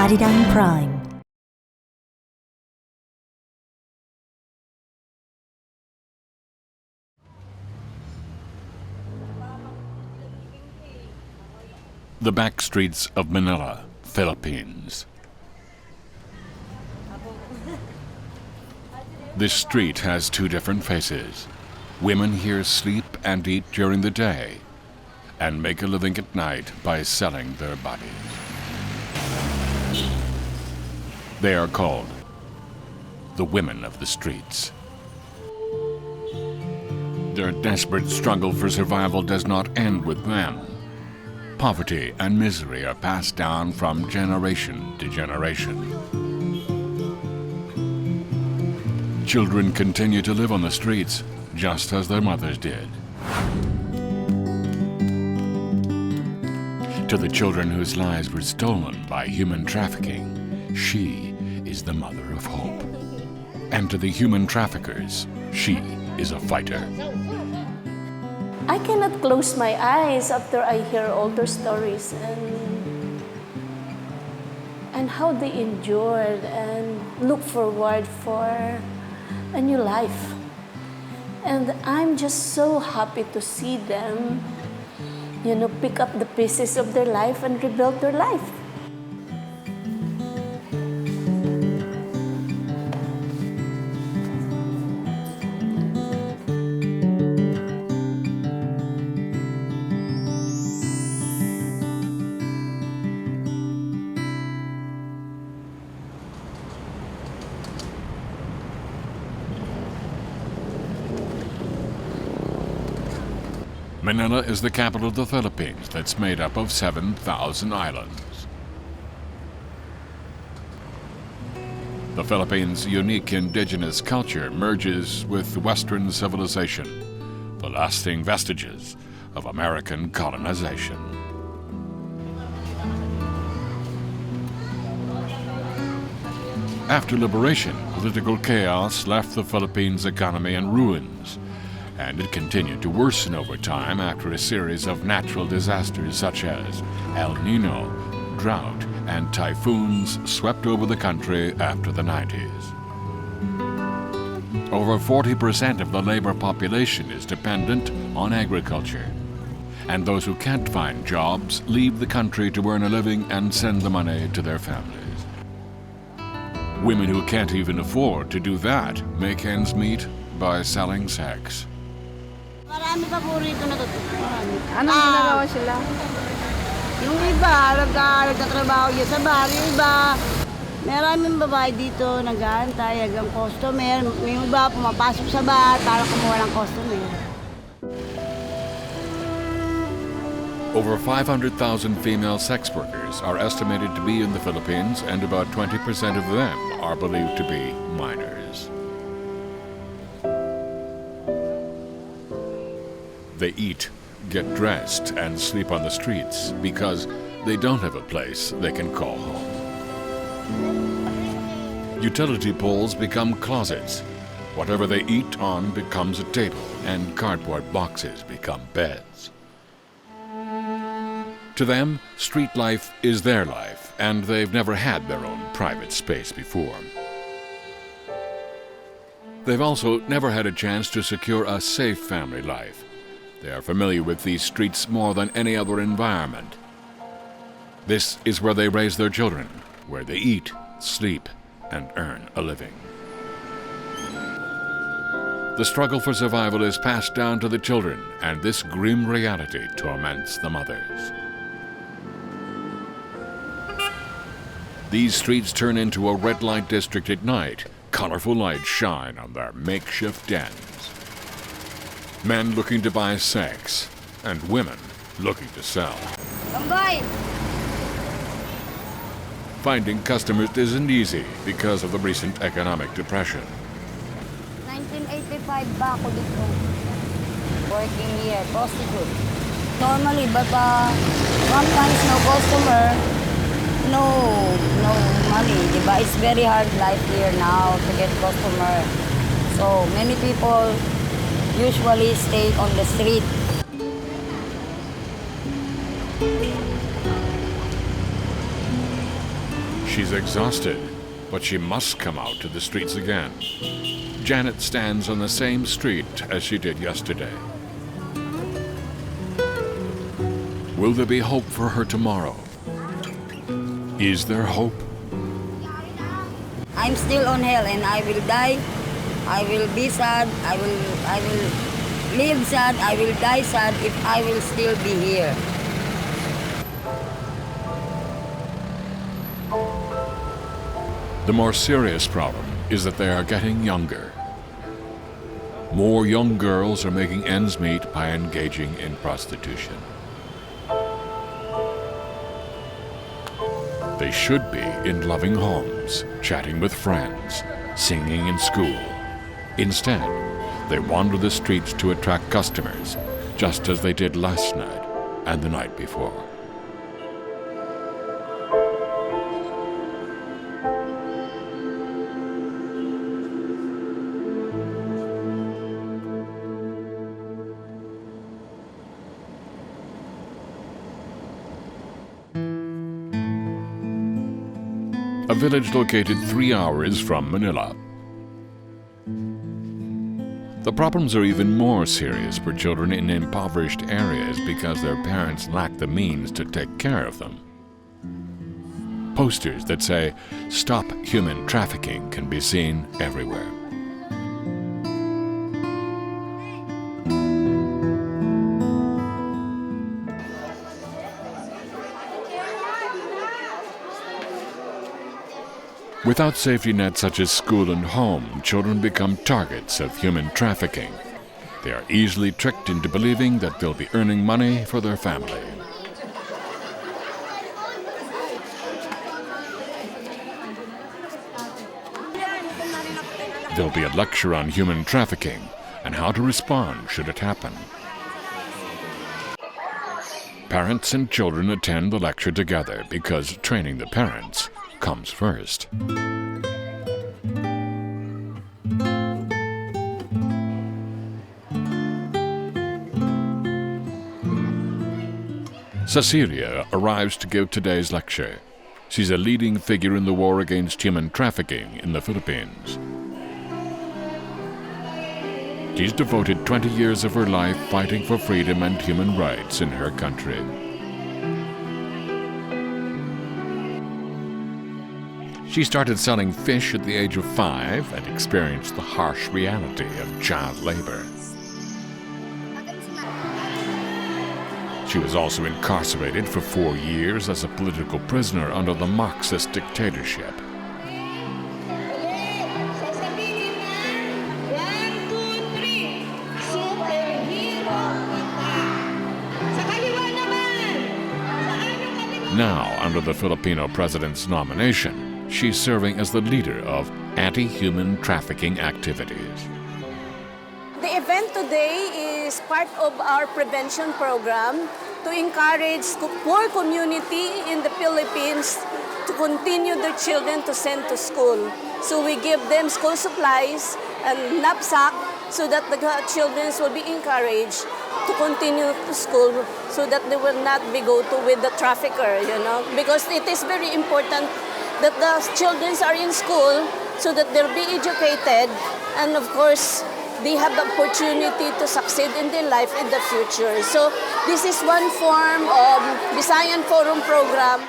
Arirang Prime. The back streets of Manila, Philippines. This street has two different faces. Women here sleep and eat during the day and make a living at night by selling their bodies. They are called the women of the streets. Their desperate struggle for survival does not end with them. Poverty and misery are passed down from generation to generation. Children continue to live on the streets just as their mothers did. To the children whose lives were stolen by human trafficking, she is the mother of hope. And to the human traffickers, she is a fighter. I cannot close my eyes after I hear all their stories and how they endured and look forward for a new life. And I'm just so happy to see them, pick up the pieces of their life and rebuild their life. Manila is the capital of the Philippines that's made up of 7,000 islands. The Philippines' unique indigenous culture merges with Western civilization, the lasting vestiges of American colonization. After liberation, political chaos left the Philippines' economy in ruins, and it continued to worsen over time after a series of natural disasters such as El Nino, drought, and typhoons swept over the country after the 90s. Over 40% of the labor population is dependent on agriculture, and those who can't find jobs leave the country to earn a living and send the money to their families. Women who can't even afford to do that make ends meet by selling sex. Marami pa po rito natutulungan. Anong ginagawa sila? Yung iba, nagtatrabaho dyan sa bar. Yung iba, maraming babae dito nag-aantay hanggang customer. Yung iba, pumapasok sa bar para kumuha ng customer. Over 500,000 female sex workers are estimated to be in the Philippines, and about 20% of them are believed to be minors. They eat, get dressed, and sleep on the streets because they don't have a place they can call home. Utility poles become closets. Whatever they eat on becomes a table, and cardboard boxes become beds. To them, street life is their life, and they've never had their own private space before. They've also never had a chance to secure a safe family life. They are familiar with these streets more than any other environment. This is where they raise their children, where they eat, sleep, and earn a living. The struggle for survival is passed down to the children, and this grim reality torments the mothers. These streets turn into a red light district at night. Colorful lights shine on their makeshift dens. Men looking to buy sex, and women looking to sell. Bambay! Finding customers isn't easy because of the recent economic depression. 1985 ba ako dito? Working here, prostitute. Normally, but sometimes no customer, no money, diba? It's very hard life here now to get customer. So many people usually stay on the street. She's exhausted, but she must come out to the streets again. Janet stands on the same street as she did yesterday. Will there be hope for her tomorrow? Is there hope? I'm still on hell and I will die. I will be sad. I will live sad. I will die sad if I will still be here. The more serious problem is that they are getting younger. More young girls are making ends meet by engaging in prostitution. They should be in loving homes, chatting with friends, singing in school. Instead, they wander the streets to attract customers, just as they did last night and the night before. A village located 3 hours from Manila. The problems are even more serious for children in impoverished areas because their parents lack the means to take care of them. Posters that say, "Stop human trafficking," can be seen everywhere. Without safety nets such as school and home, children become targets of human trafficking. They are easily tricked into believing that they'll be earning money for their family. There'll be a lecture on human trafficking and how to respond should it happen. Parents and children attend the lecture together because training the parents comes first. Cecilia arrives to give today's lecture. She's a leading figure in the war against human trafficking in the Philippines. She's devoted 20 years of her life fighting for freedom and human rights in her country. She started selling fish at the age of 5 and experienced the harsh reality of child labor. She was also incarcerated for 4 years as a political prisoner under the Marxist dictatorship. Now, under the Filipino president's nomination, she's serving as the leader of anti-human trafficking activities. The event today is part of our prevention program to encourage poor community in the Philippines to continue their children to send to school. So we give them school supplies and knapsack so that the children will be encouraged to continue to school so that they will not be go to with the trafficker, because it is very important that the children are in school so that they'll be educated and of course they have the opportunity to succeed in their life in the future. So this is one form of Visayan Forum program.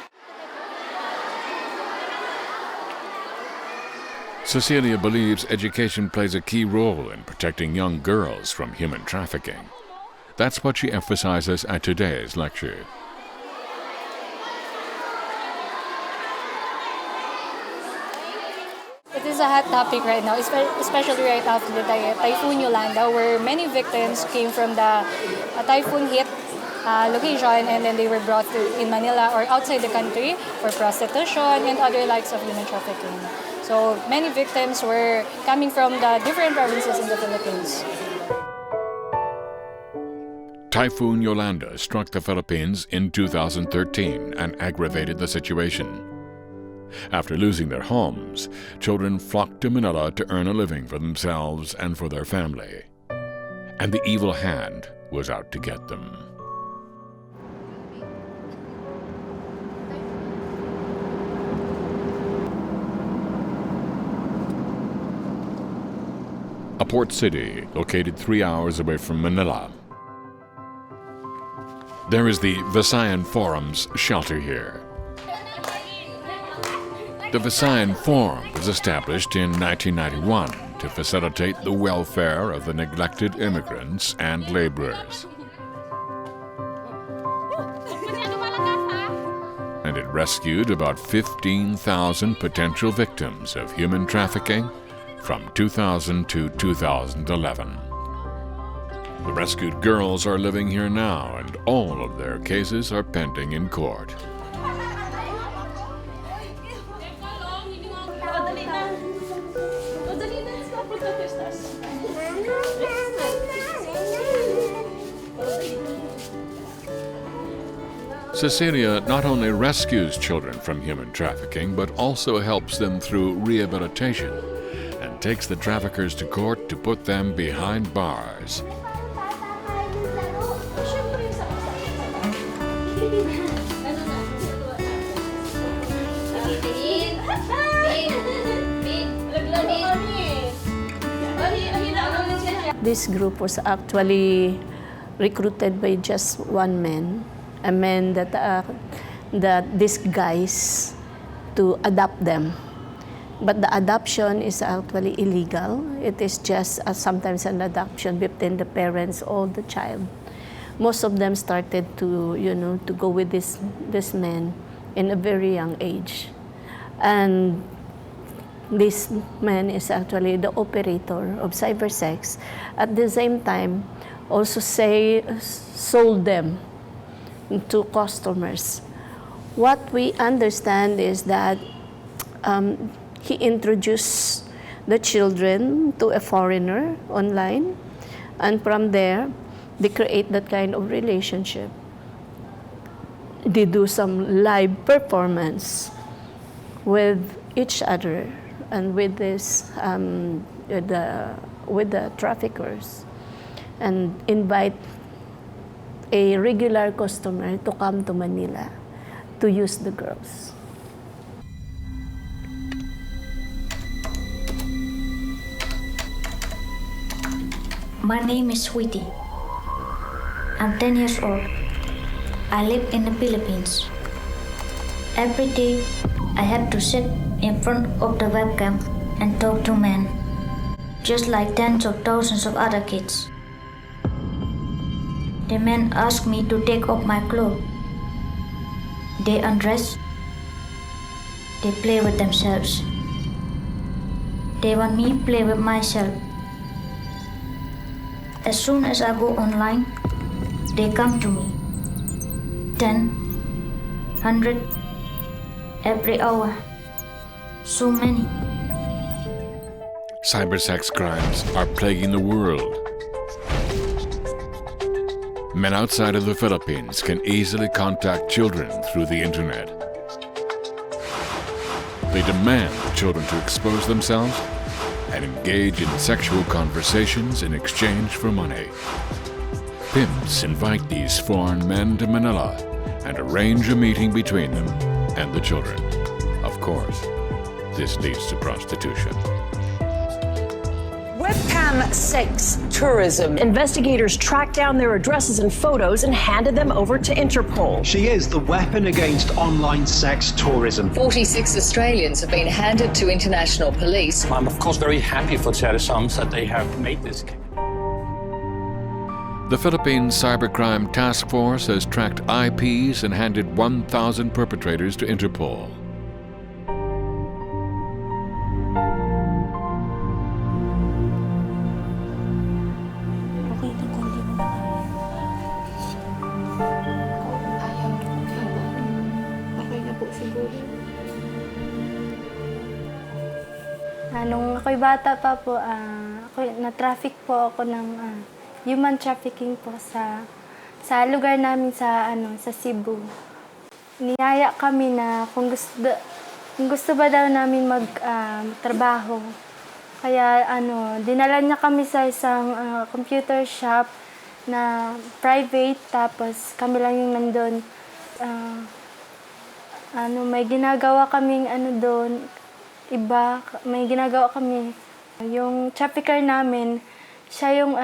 Cecilia believes education plays a key role in protecting young girls from human trafficking. That's what she emphasizes at today's lecture. It is a hot topic right now, especially right after the Typhoon Yolanda, where many victims came from the typhoon hit location and then they were brought in Manila or outside the country for prostitution and other likes of human trafficking. So many victims were coming from the different provinces in the Philippines. Typhoon Yolanda struck the Philippines in 2013 and aggravated the situation. After losing their homes, children flocked to Manila to earn a living for themselves and for their family. And the evil hand was out to get them. a port city located 3 hours away from Manila. There is the Visayan Forum's shelter here. The Visayan Forum was established in 1991 to facilitate the welfare of the neglected immigrants and laborers. And it rescued about 15,000 potential victims of human trafficking from 2000 to 2011. The rescued girls are living here now, and all of their cases are pending in court. Cecilia not only rescues children from human trafficking, but also helps them through rehabilitation and takes the traffickers to court to put them behind bars. This group was actually recruited by just one man, a man that these guys to adopt them. But the adoption is actually illegal. It is just sometimes an adoption between the parents or the child. Most of them started to go with this man in a very young age. And this man is actually the operator of cybersex. At the same time, also sold them to customers. What we understand is that he introduced the children to a foreigner online, and from there, they create that kind of relationship. They do some live performance with each other and with with the traffickers, and invite a regular customer to come to Manila to use the girls. My name is Sweetie. I'm 10 years old. I live in the Philippines. Every day, I have to sit in front of the webcam and talk to men, just like tens of thousands of other kids. The men ask me to take off my clothes. They undress. They play with themselves. They want me to play with myself. As soon as I go online, they come to me. 10, 100, every hour. So many. Cybersex crimes are plaguing the world. Men outside of the Philippines can easily contact children through the internet. They demand the children to expose themselves and engage in sexual conversations in exchange for money. Pimps invite these foreign men to Manila and arrange a meeting between them and the children. Of course, this leads to prostitution. Webcam sex tourism. Investigators tracked down their addresses and photos and handed them over to Interpol. She is the weapon against online sex tourism. 46 Australians have been handed to international police. I'm of course very happy for Teresams that they have made this case. The Philippine Cybercrime Task Force has tracked IPs and handed 1,000 perpetrators to Interpol. Nung ako'y bata pa po, na-traffic po ako ng human trafficking po sa lugar namin sa Cebu. Niyaya kami na kung gusto ba daw namin magtrabaho. Kaya dinala niya kami sa isang computer shop na private, tapos kami lang yung nandun. May ginagawa kaming doon, iba, may ginagawa kami Yung trafficker namin, siya yung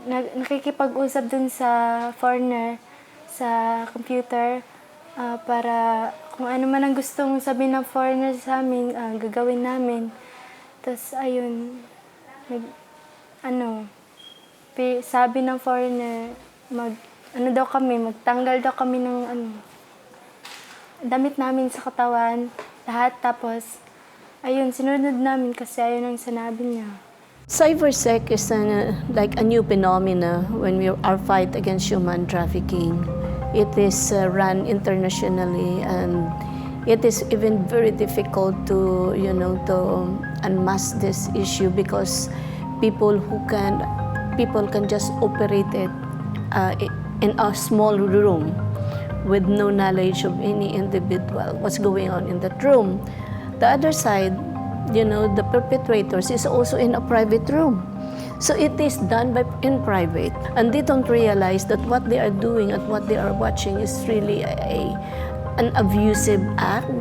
nakikipag-usap dun sa foreigner sa computer para kung ano man ang gustong sabihin ng foreigner sa amin, gagawin namin. Tapos ayun, sabi ng foreigner, magtanggal daw kami ng damit namin sa katawan, lahat. Tapos ayun, sinunod namin kasi ayun ang sinabi niya. Cybersex is like a new phenomena when our fight against human trafficking. It is run internationally, and it is even very difficult to unmask this issue because people can just operate it in a small room with no knowledge of any individual, what's going on in that room. The other side, the perpetrators is also in a private room. So it is done in private, and they don't realize that what they are doing and what they are watching is really an abusive act.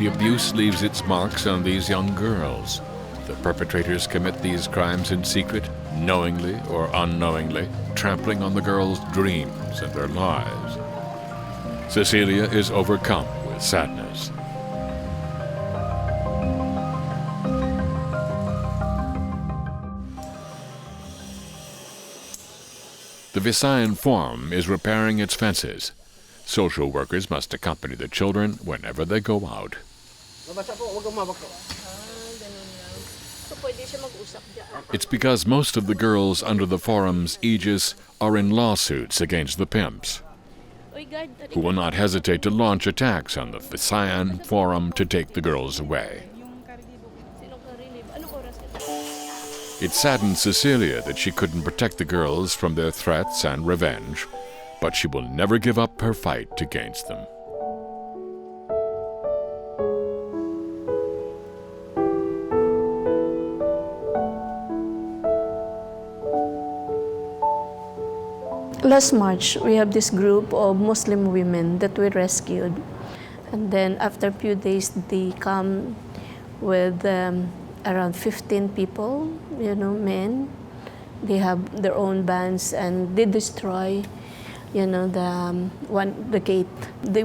The abuse leaves its marks on these young girls. The perpetrators commit these crimes in secret, knowingly or unknowingly, trampling on the girls' dreams and their lives. Cecilia is overcome with sadness. The Visayan Forum is repairing its fences. Social workers must accompany the children whenever they go out. It's because most of the girls under the forum's aegis are in lawsuits against the pimps, who will not hesitate to launch attacks on the Visayan Forum to take the girls away. It saddens Cecilia that she couldn't protect the girls from their threats and revenge, but she will never give up her fight against them. Last March, we have this group of Muslim women that we rescued. And then after a few days, they come with around 15 people, men. They have their own bands, and they destroy, the gate. They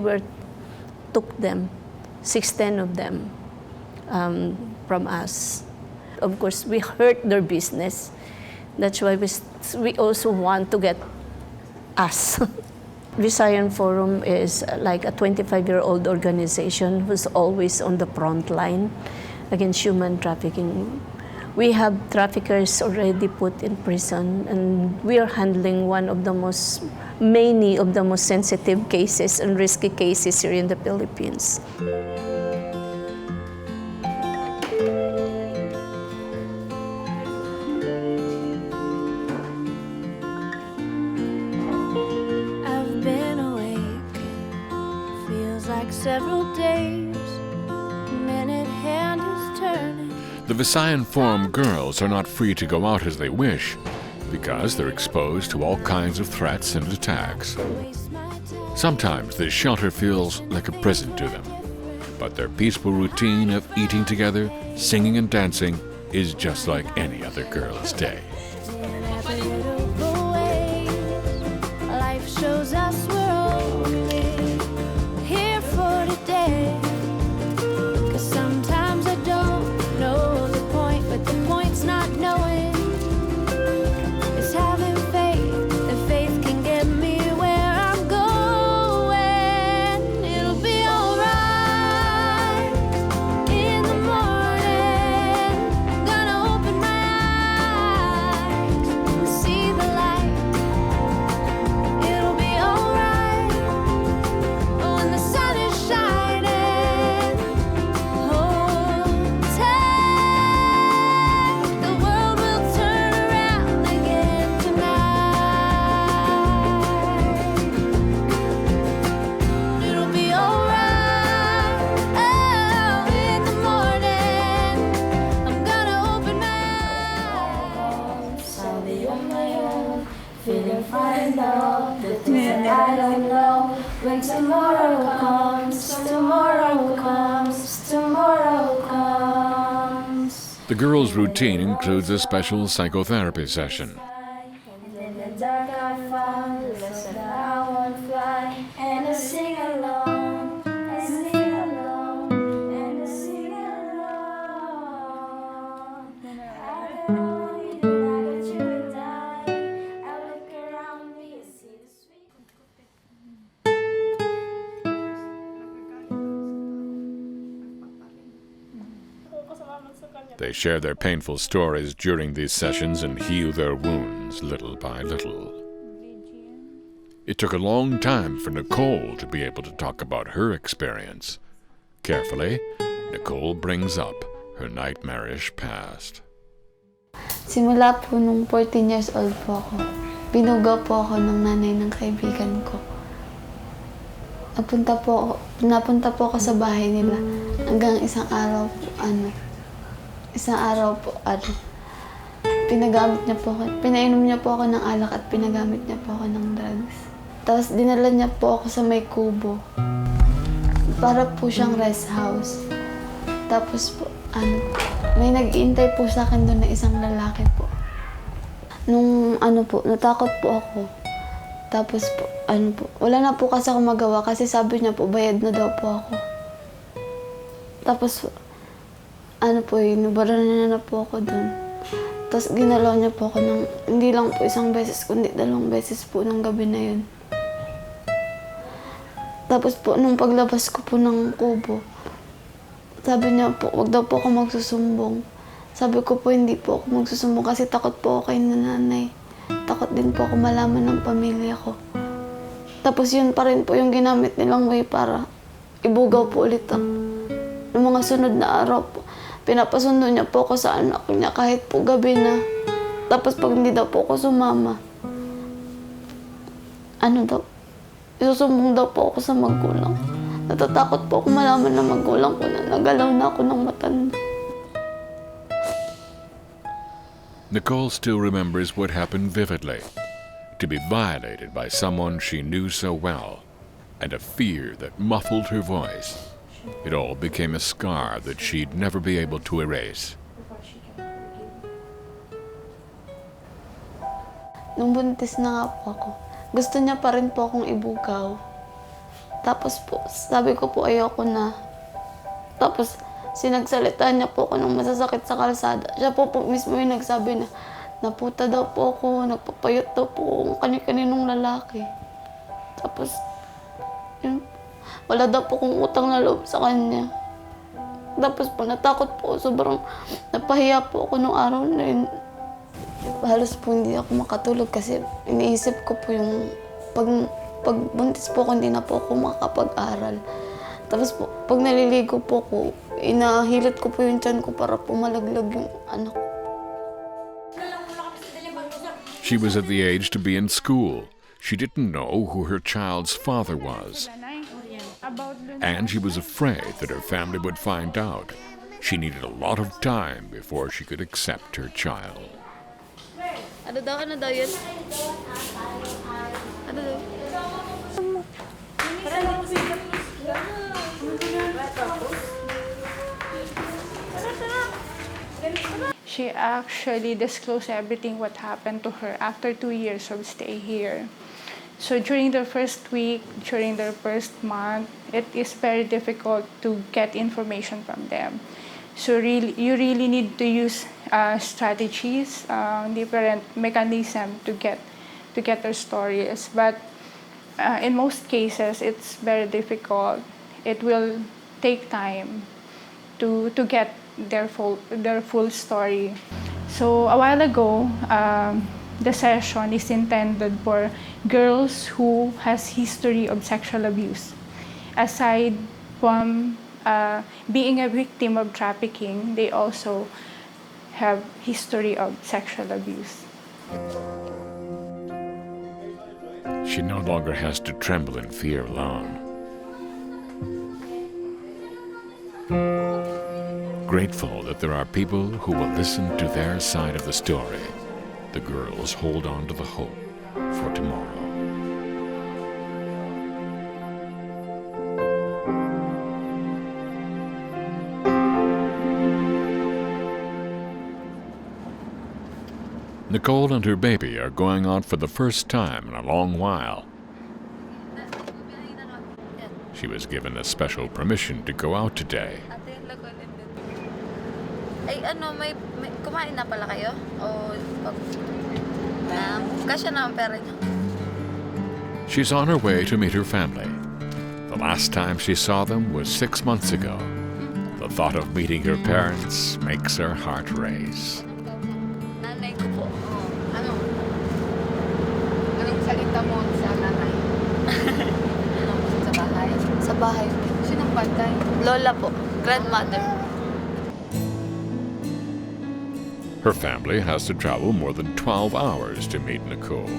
took them, 10 of them, from us. Of course, we hurt their business. That's why we also want to get us. Visayan Forum is like a 25-year-old organization who's always on the front line against human trafficking. We have traffickers already put in prison, and we are handling many of the most sensitive cases and risky cases here in the Philippines. I've been awake, feels like several days, minute hand is turning. The Visayan Forum girls are not free to go out as they wish because they're exposed to all kinds of threats and attacks. Sometimes this shelter feels like a prison to them, but their peaceful routine of eating together, singing and dancing is just like any other girl's day. Life shows us we're only here for today. 'Cause sometimes I don't know the point, but the point's not knowing. It's having faith, and faith can get me where I'm going. It'll be alright in the morning. Gonna open my eyes and see the light. It'll be alright when the sun is shining. Hold tight, the world will turn around again tonight. It'll be alright. Oh, in the morning, I'm gonna open my eyes. I'll be on my own, feeling fine now. The things that I don't know. When tomorrow comes, tomorrow comes, tomorrow comes. The girls' routine includes a special psychotherapy session. In the dark I found a lesson I won't fly, and I sing along, I sing along, and I sing along. I got all you need, I got you and I look around me and see the sweet. They share their painful stories during these sessions and heal their wounds little by little. It took a long time for Nicole to be able to talk about her experience. Carefully, Nicole brings up her nightmarish past. Simula po nung 14 years old po ako, binugaw po ako ng nanay ng kaibigan ko. Napunta po ako sa bahay nila hanggang isang araw po, pinagamit niya po ako, pinainom niya po ako ng alak at pinagamit niya po ako ng drugs. Tapos dinala niya po ako sa may kubo. Para po siyang rest house. Tapos po, may nag-iintay po sa akin doon na isang lalaki po. Natakot po ako. Tapos po, wala na po kasi ako magawa kasi sabi niya po, bayad na daw po ako. Tapos nubaran na po ako doon. Tapos ginalaw niya po ako ng, hindi lang po isang beses, kundi 2 beses po ng gabi na yun. Tapos po, nung paglabas ko po ng kubo, sabi niya po, wag daw po ako magsusumbong. Sabi ko po, hindi po ako magsusumbong kasi takot po ako kay nanay. Takot din po ako malaman ng pamilya ko. Tapos yun pa rin po yung ginamit nilang way para ibugaw po ulit ng mga sunod na araw po. Pinapasundo niya po ako sa anak niya kahit po gabi na. Tapos pag hindi daw po ako sumama, isusumbong daw po ako sa magulang. Natatakot po ako malaman ng magulang ko na nagalaw na ako ng matanda. Nicole still remembers what happened vividly. To be violated by someone she knew so well, and a fear that muffled her voice. It all became a scar that she'd never be able to erase. Nung buntis na nga po ako, gusto niya pa rin po akong ibugaw. Tapos po, sabi ko po ayoko na. Tapos sinagsalita niya po ako ng masasakit sa kalsada. Siya po mismo yung nagsabi na naputa daw po ako, nagpapayot daw po ako kani-kaninong lalaki. Tapos, wala daw po kong utang na loob sa kanya. Tapos po, natakot po. Sobrang napahiya po ako nung araw na yun. Halos po hindi ako makatulog kasi iniisip ko po yung pag buntis po ako, hindi na po ako makakapag-aral. Tapos po, pag naliligo po ako, inahilit ko po yung tiyan ko para po malaglag yung anak ko. She was at the age to be in school. She didn't know who her child's father was. And she was afraid that her family would find out. She needed a lot of time before she could accept her child. Ano daw yun? Ano daw? She actually disclosed everything what happened to her after 2 years of stay here. So during the first week, during the first month, it is very difficult to get information from them. So you really need to use strategies, different mechanism to get their stories. But in most cases, it's very difficult. It will take time to get their full story. So a while ago, the session is intended for girls who has history of sexual abuse. Aside from being a victim of trafficking, they also have history of sexual abuse. She no longer has to tremble in fear alone. Grateful that there are people who will listen to their side of the story, the girls hold on to the hope for tomorrow. Nicole and her baby are going out for the first time in a long while. She was given a special permission to go out today. Ay, kumain na pala kayo? O, kasya na ang pera niyo. She's on her way to meet her family. The last time she saw them was 6 months ago. The thought of meeting her parents makes her heart race. Nanay ko po. Anong salita mo sa nanay? Sa bahay? Sa bahay. Sinong bantay? Lola po. Grandmother. Her family has to travel more than 12 hours to meet Nicole.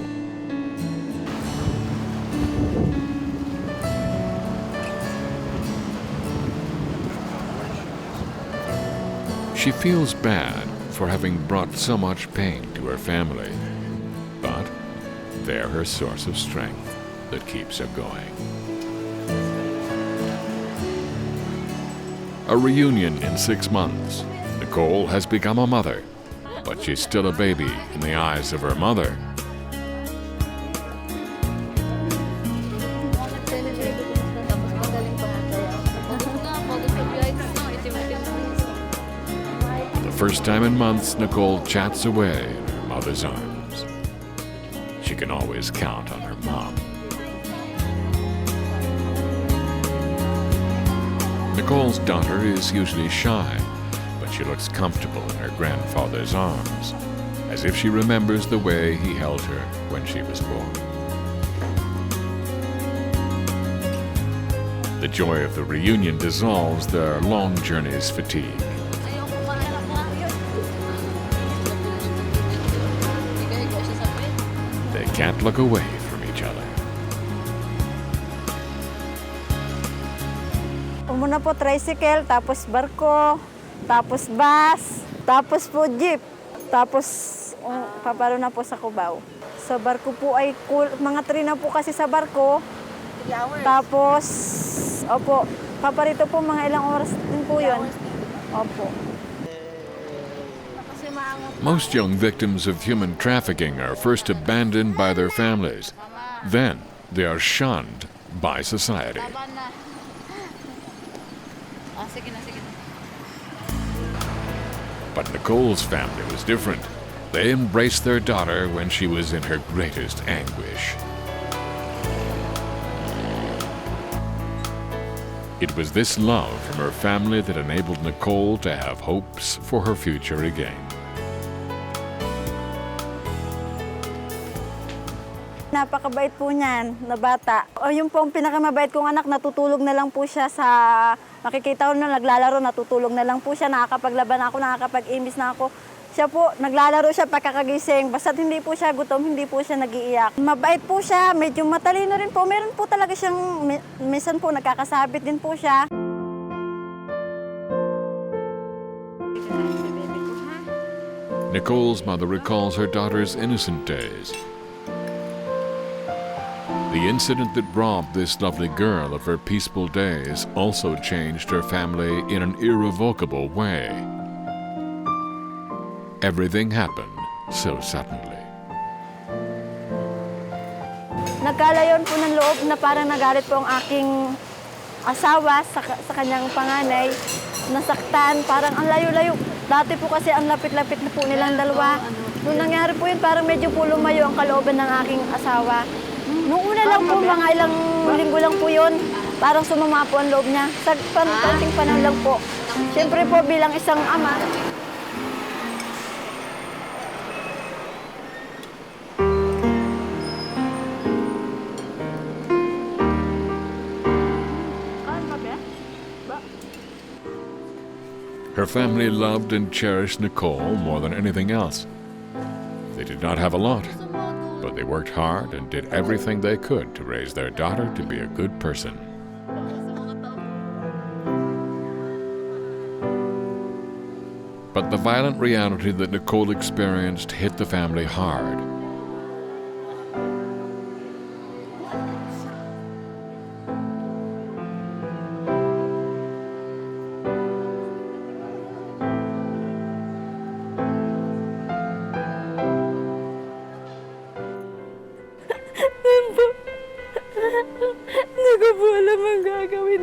She feels bad for having brought so much pain to her family, but they're her source of strength that keeps her going. A reunion in 6 months. Nicole has become a mother, but she's still a baby in the eyes of her mother. The first time in months, Nicole chats away in her mother's arms. She can always count on her mom. Nicole's daughter is usually shy, but she looks comfortable in her grandfather's arms, as if she remembers the way he held her when she was born. The joy of the reunion dissolves their long journey's fatigue. They can't look away from each other. Muna po tricycle, tapos barko, tapos bus, tapos po jeep, tapos papalo na po sa Cubao. Sa barko po ay mga 3 na po kasi sa barko. Tapos, opo, paparito po mga ilang oras din po yun. Opo. Most young victims of human trafficking are first abandoned by their families. Then they are shunned by society. But Nicole's family was different. They embraced their daughter when she was in her greatest anguish. It was this love from her family that enabled Nicole to have hopes for her future again. Napakabait po niyan na bata. O yung pong pinakamabait kong anak, natutulog na lang po siya sa... Makikita ko na naglalaro, natutulog na lang po siya. Nakakapaglaban ako, nakakapag-imbis na ako. Siya po, naglalaro siya pagkakagising. Basta't hindi po siya gutom, hindi po siya nag-iiyak. Mabait po siya, medyo matalino rin po. Meron po talaga siyang... Minsan po, nagkakasabit din po siya. Nicole's mother recalls her daughter's innocent days. The incident that robbed this lovely girl of her peaceful days also changed her family in an irrevocable way. Everything happened so suddenly. Nagkalayon po ng loob na parang nagalit po ang aking asawa sa kanyang panganay. Nasaktan, parang ang layo-layo. Dati po kasi ang lapit-lapit na po nilang dalawa. Nung nangyari po yun, parang medyo po lumayo ang kalooban ng aking asawa. Nung una lang po, mga ilang linggo lang po yun, parang sumama po ang loob niya. Sa konting panahon lang po. Siyempre po bilang isang ama, Her family loved and cherished Nicole more than anything else. They did not have a lot, but they worked hard and did everything they could to raise their daughter to be a good person. But the violent reality that Nicole experienced hit the family hard.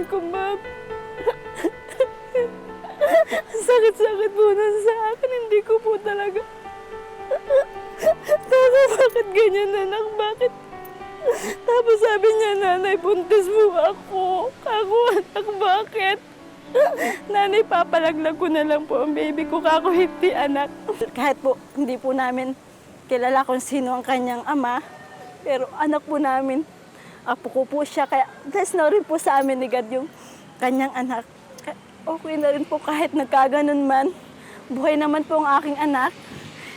ko, ma'am. Sakit-sakit po na sa akin. Hindi ko po talaga. Tapos bakit ganyan, anak? Bakit? Tapos sabi niya, nanay, buntis mo ako. Ako, anak, bakit? Nanay, papalaglag ko na lang po ang baby ko. Kako, hindi, anak. Kahit po, hindi po namin kilala kung sino ang kanyang ama. Pero anak po namin, apo ko po siya. Kaya bless na rin po sa amin ni God yung kanyang anak. Okay na rin po kahit nagkaganon man. Buhay naman po ang aking anak.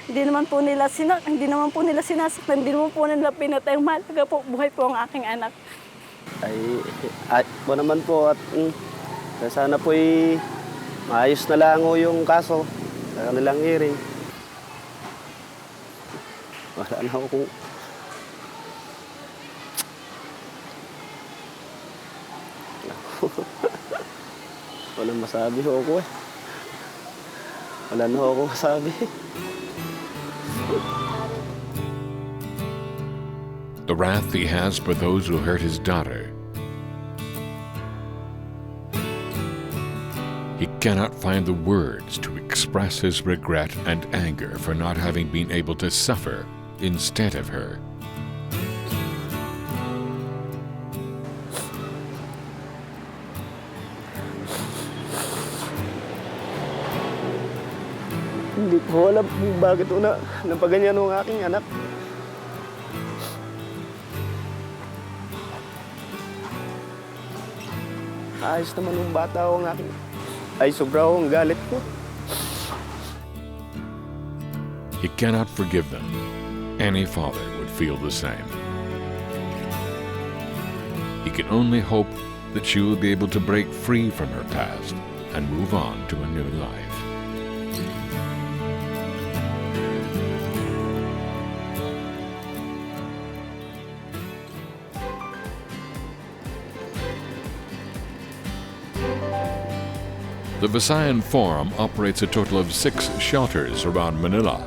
Hindi naman po nila sinasaktan, hindi naman po nila pinatay. Mahalaga po, buhay po ang aking anak. Ay po naman po at sana po maayos na lang yung kaso sa kanilang hearing. Wala na ako kung... Walang masabi ho ako eh. Wala na ho ako masabi. The wrath he has for those who hurt his daughter. He cannot find the words to express his regret and anger for not having been able to suffer instead of her. Hindi ko alam kung bakit napaganyan ang aking anak. Ayos naman yung bata ang aking... Ay, sobra ang galit ko. He cannot forgive them. Any father would feel the same. He can only hope that she will be able to break free from her past and move on to a new life. The Visayan Forum operates a total of 6 shelters around Manila.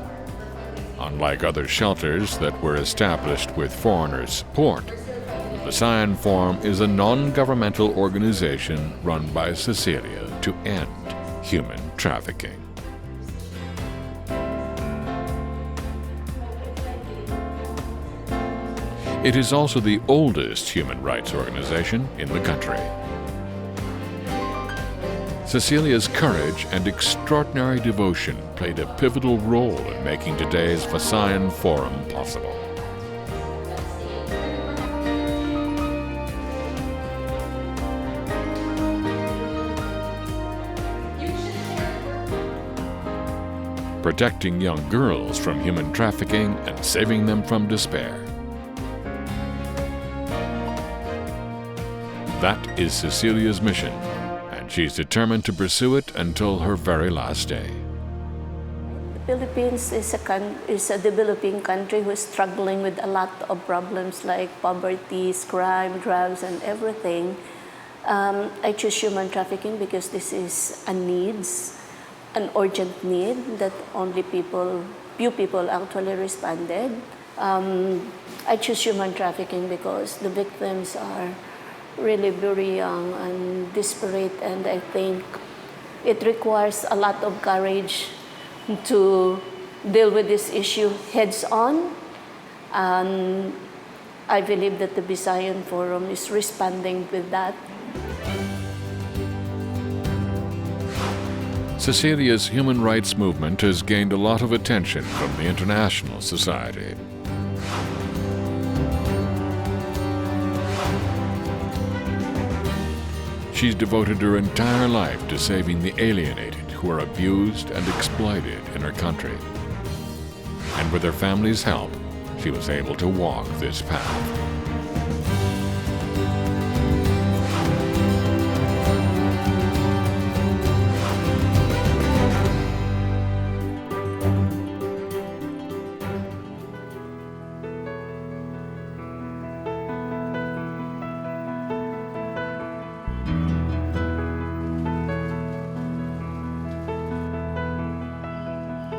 Unlike other shelters that were established with foreigners' support, the Visayan Forum is a non-governmental organization run by Cecilia to end human trafficking. It is also the oldest human rights organization in the country. Cecilia's courage and extraordinary devotion played a pivotal role in making today's Visayan Forum possible. Protecting young girls from human trafficking and saving them from despair. That is Cecilia's mission. She's determined to pursue it until her very last day. The Philippines is a developing country who is struggling with a lot of problems like poverty, crime, drugs, and everything. I choose human trafficking because this is an urgent need that few people actually responded. I choose human trafficking because the victims are really very young and desperate, and I think it requires a lot of courage to deal with this issue heads on, and I believe that the Visayan Forum is responding with that. Cecilia's human rights movement has gained a lot of attention from the international society. She's devoted her entire life to saving the alienated who are abused and exploited in her country. And with her family's help, she was able to walk this path.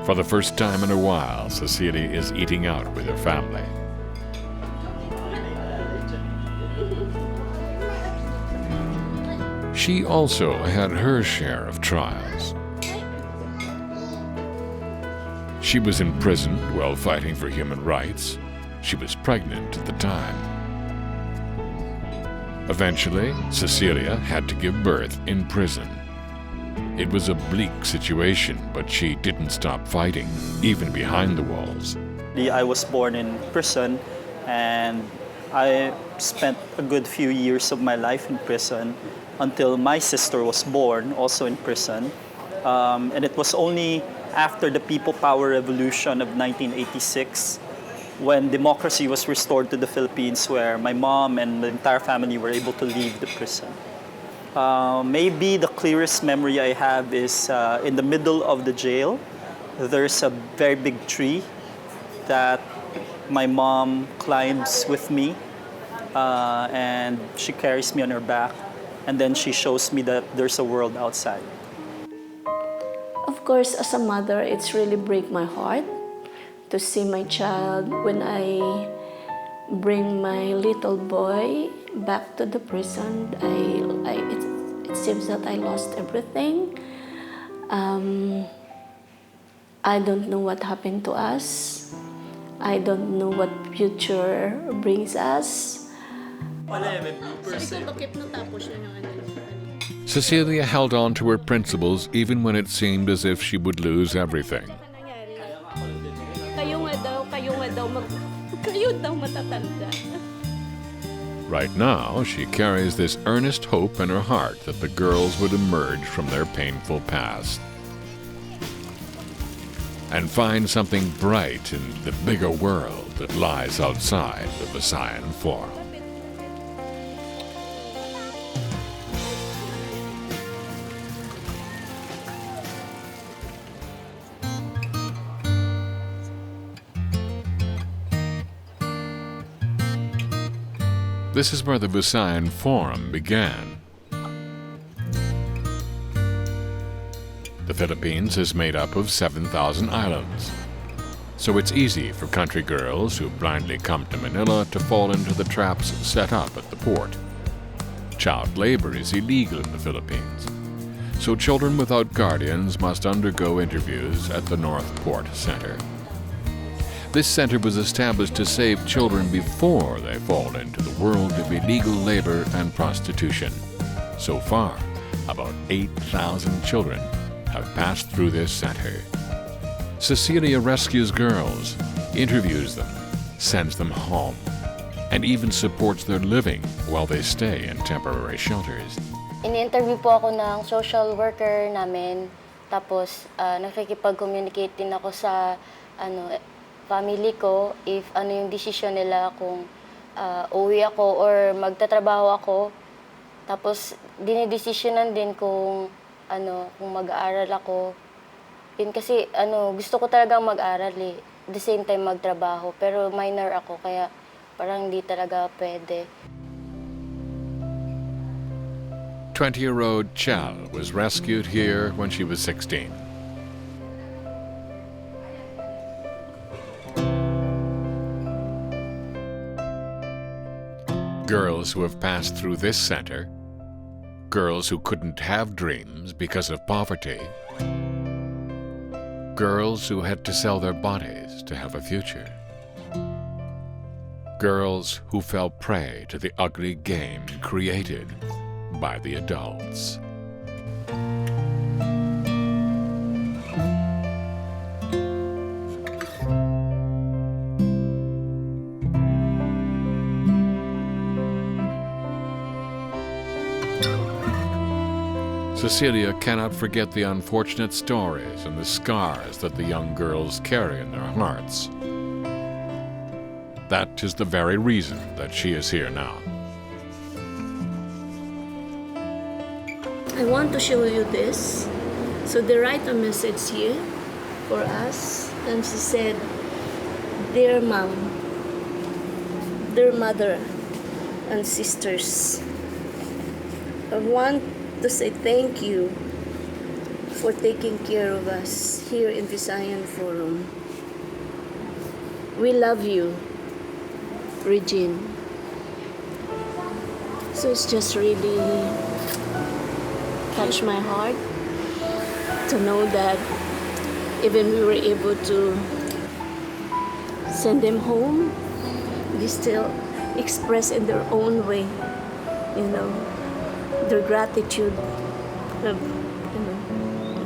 For the first time in a while, Cecilia is eating out with her family. She also had her share of trials. She was imprisoned while fighting for human rights. She was pregnant at the time. Eventually, Cecilia had to give birth in prison. It was a bleak situation, but she didn't stop fighting, even behind the walls. I was born in prison, and I spent a good few years of my life in prison until my sister was born, also in prison. And it was only after the People Power Revolution of 1986, when democracy was restored to the Philippines, where my mom and the entire family were able to leave the prison. Maybe the clearest memory I have is in the middle of the jail, there's a very big tree that my mom climbs with me, and she carries me on her back, and then she shows me that there's a world outside. Of course, as a mother, it's really break my heart to see my child when I bring my little boy back to the prison. It seems that I lost everything. I don't know what happened to us. I don't know what future brings us. Cecilia held on to her principles even when it seemed as if she would lose everything. Right now, she carries this earnest hope in her heart that the girls would emerge from their painful past and find something bright in the bigger world that lies outside the Visayan Forum. This is where the Visayan Forum began. The Philippines is made up of 7,000 islands, so it's easy for country girls who blindly come to Manila to fall into the traps set up at the port. Child labor is illegal in the Philippines, so children without guardians must undergo interviews at the North Port Center. This center was established to save children before they fall into the world of illegal labor and prostitution. So far, about 8,000 children have passed through this center. Cecilia rescues girls, interviews them, sends them home, and even supports their living while they stay in temporary shelters. Ini-interview po ako ng social worker namin, tapos nakikipag-communicate din ako sa family ko if ano yung desisyon nila kung uwi ako or magtatrabaho ako. Tapos dinidesisyonan din kung kung mag-aaral ako. Yun kasi gusto ko talagang mag-aral eh. At the same time magtrabaho, pero minor ako kaya parang hindi talaga pwede. 20-year-old Chal was rescued here when she was 16. Girls who have passed through this center, girls who couldn't have dreams because of poverty, girls who had to sell their bodies to have a future, girls who fell prey to the ugly game created by the adults. Cecilia cannot forget the unfortunate stories and the scars that the young girls carry in their hearts. That is the very reason that she is here now. I want to show you this. So they write a message here for us, and she said, "Dear Mom, dear mother and sisters, I want to say thank you for taking care of us here in Visayan Forum. We love you, Regine." So it's just really touched my heart to know that even we were able to send them home, they still express in their own way, their gratitude of,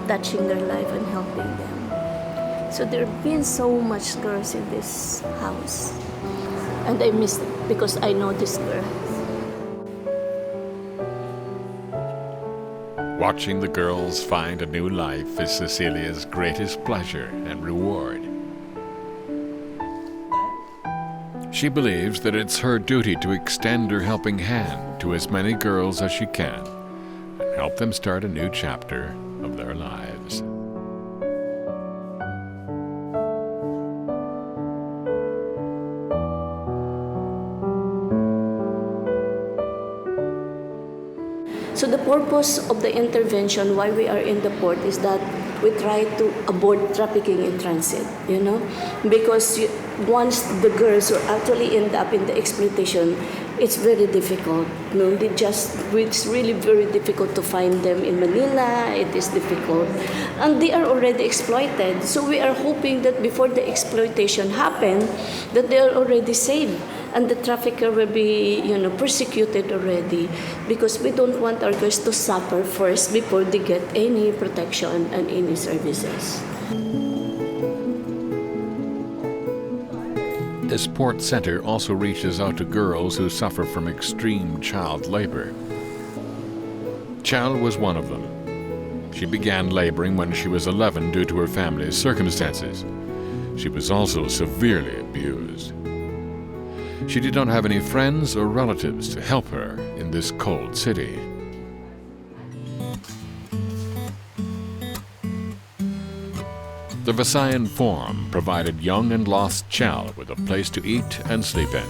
touching their life and helping them. So there have been so much girls in this house, and I miss them because I know this girl. Watching the girls find a new life is Cecilia's greatest pleasure and reward. She believes that it's her duty to extend her helping hand to as many girls as she can and help them start a new chapter of their lives. So the purpose of the intervention, why we are in the port, is that we try to avoid trafficking in transit, because once the girls are actually end up in the exploitation, it's very difficult. It's really very difficult to find them in Manila. It is difficult, and they are already exploited. So we are hoping that before the exploitation happen, that they are already saved. And the trafficker will be, persecuted already, because we don't want our girls to suffer first before they get any protection and any services. This port center also reaches out to girls who suffer from extreme child labor. Chal was one of them. She began laboring when she was 11 due to her family's circumstances. She was also severely abused. She did not have any friends or relatives to help her in this cold city. The Visayan Forum provided young and lost Chal with a place to eat and sleep in.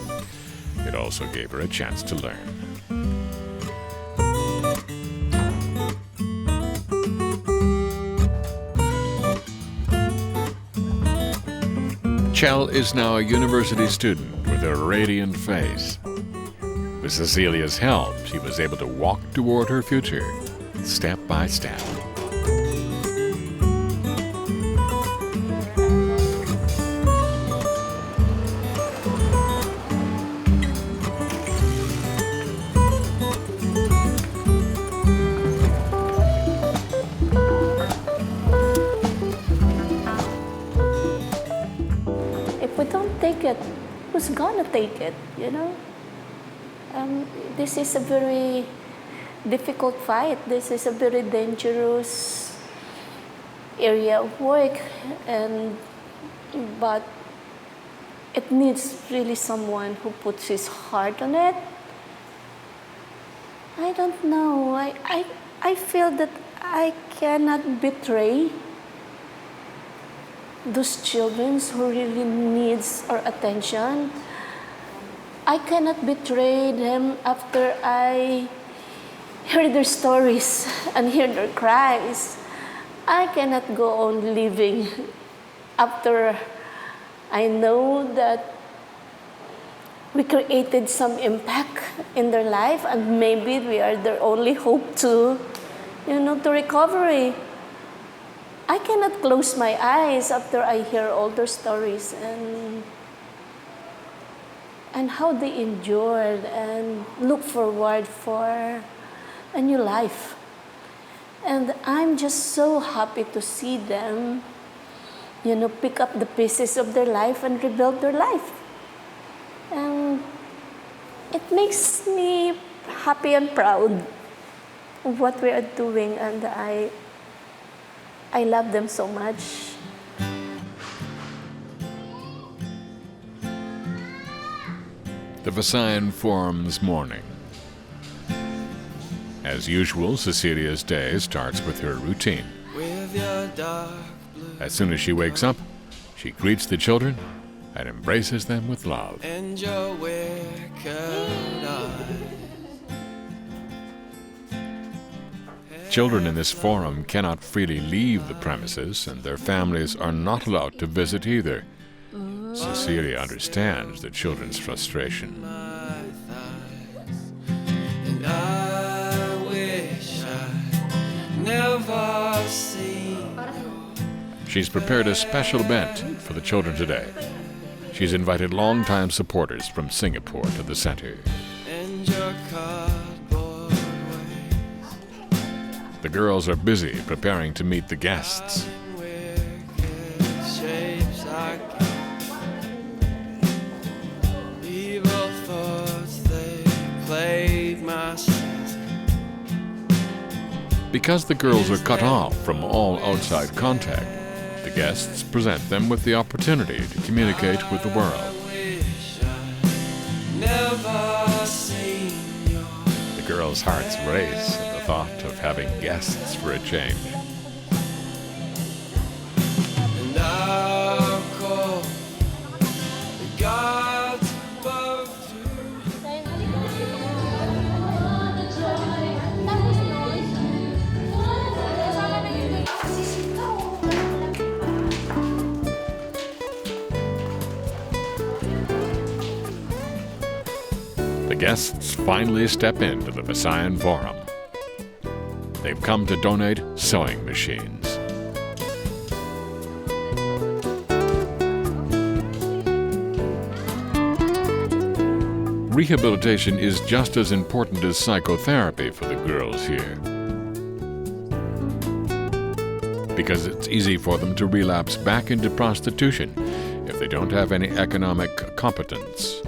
It also gave her a chance to learn. Chal is now a university student with a radiant face. With Cecilia's help, she was able to walk toward her future, step by step. Who's gonna take it, This is a very difficult fight. This is a very dangerous area of work, but it needs really someone who puts his heart on it. I don't know. I feel that I cannot betray those children who really needs our attention. I cannot betray them after I hear their stories and hear their cries. I cannot go on living after I know that we created some impact in their life, and maybe we are their only hope to recovery. I cannot close my eyes after I hear all their stories and how they endured and look forward for a new life. And I'm just so happy to see them, pick up the pieces of their life and rebuild their life. And it makes me happy and proud of what we are doing, and I love them so much. The Visayan Forum's morning. As usual, Cecilia's day starts with her routine. As soon as she wakes up, she greets the children and embraces them with love. Children in this forum cannot freely leave the premises, and their families are not allowed to visit either. Cecilia understands the children's frustration. She's prepared a special event for the children today. She's invited longtime supporters from Singapore to the center. The girls are busy preparing to meet the guests. Because the girls are cut off from all outside contact, the guests present them with the opportunity to communicate with the world. The girls' hearts race at the thought of having guests for a change. The guests finally step into the Visayan Forum. They've come to donate sewing machines. Rehabilitation is just as important as psychotherapy for the girls here, because it's easy for them to relapse back into prostitution if they don't have any economic competence.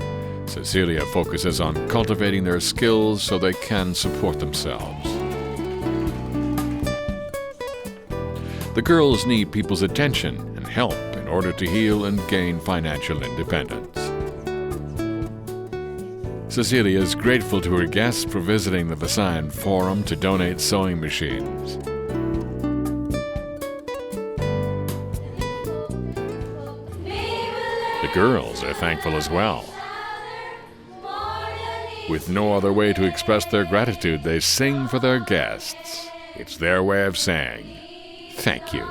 Cecilia focuses on cultivating their skills so they can support themselves. The girls need people's attention and help in order to heal and gain financial independence. Cecilia is grateful to her guests for visiting the Visayan Forum to donate sewing machines. The girls are thankful as well. With no other way to express their gratitude, they sing for their guests. It's their way of saying, thank you.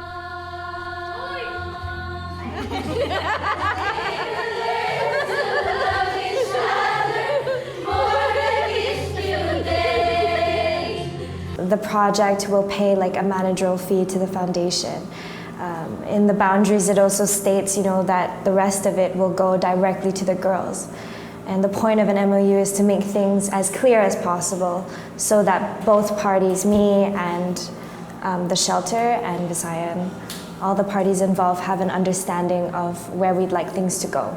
The project will pay like a managerial fee to the foundation. In the boundaries, it also states, that the rest of it will go directly to the girls. And the point of an MOU is to make things as clear as possible so that both parties, me and the shelter and Visayan, all the parties involved have an understanding of where we'd like things to go.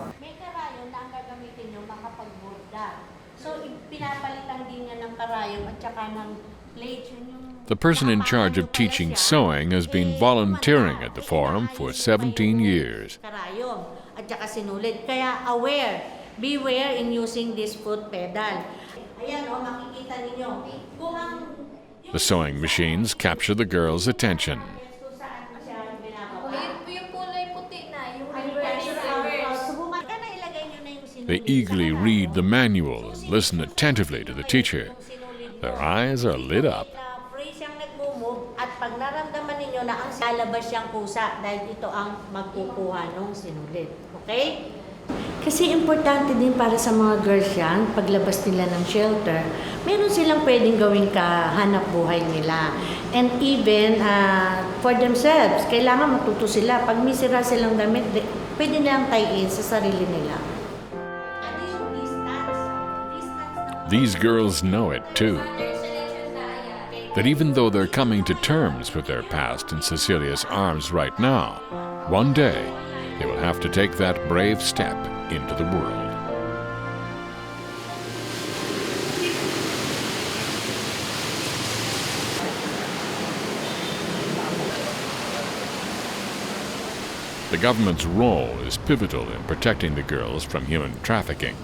The person in charge of teaching sewing has been volunteering at the forum for 17 years. Beware in using this foot pedal. The sewing machines capture the girls' attention. They eagerly read the manual and listen attentively to the teacher. Their eyes are lit up. At pag naramdaman ninyo na ang lalabas siyang kusa dahil ito ang magkukuha ng sinulid. Okay? Kasi importante din para sa mga girls yan, paglabas nila ng shelter, meron silang pwedeng gawing kahanap buhay nila. And even for themselves, kailangan matuto sila. Pag may sira silang damit, pwede nilang tie-in sa sarili nila. These girls know it too. That even though they're coming to terms with their past in Cecilia's arms right now, one day they will have to take that brave step into the world. The government's role is pivotal in protecting the girls from human trafficking.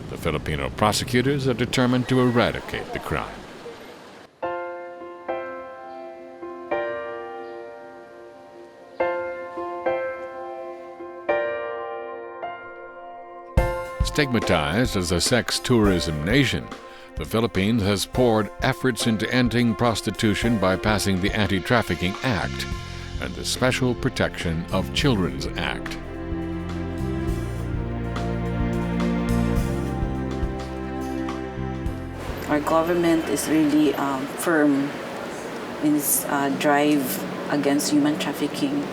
The Filipino prosecutors are determined to eradicate the crime. Stigmatized as a sex tourism nation, the Philippines has poured efforts into ending prostitution by passing the Anti-Trafficking Act and the Special Protection of Children's Act. Our government is really firm in its drive against human trafficking.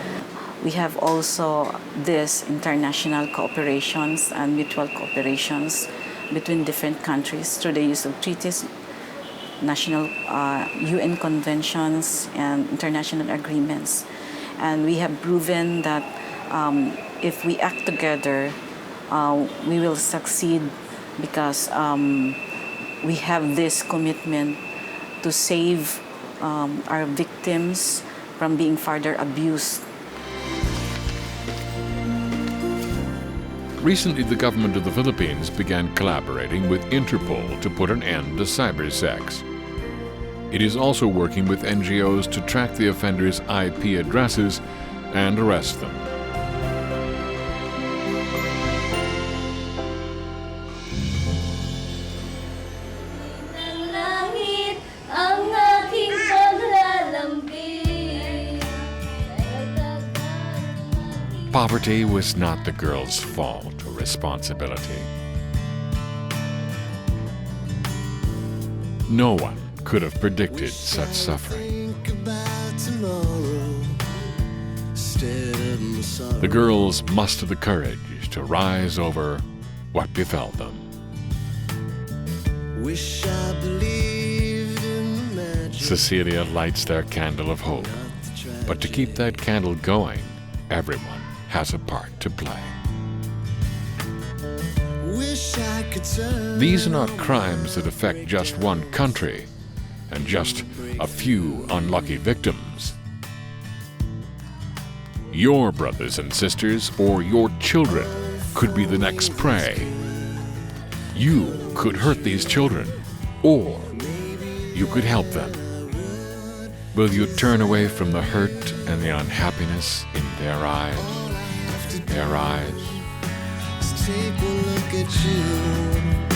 We have also this international cooperations and mutual cooperations between different countries through the use of treaties, national UN conventions, and international agreements. And we have proven that if we act together, we will succeed because we have this commitment to save our victims from being further abused. Recently, the government of the Philippines began collaborating with Interpol to put an end to cybersex. It is also working with NGOs to track the offenders' IP addresses and arrest them. Poverty was not the girl's fault or responsibility. No one could have predicted such suffering. The girls mustered the courage to rise over what befell them. Cecilia lights their candle of hope, but to keep that candle going, everyone has a part to play. These are not crimes that affect just one country and just a few unlucky victims. Your brothers and sisters or your children could be the next prey. You could hurt these children, or you could help them. Will you turn away from the hurt and the unhappiness in their eyes? Their eyes. Take a look at you.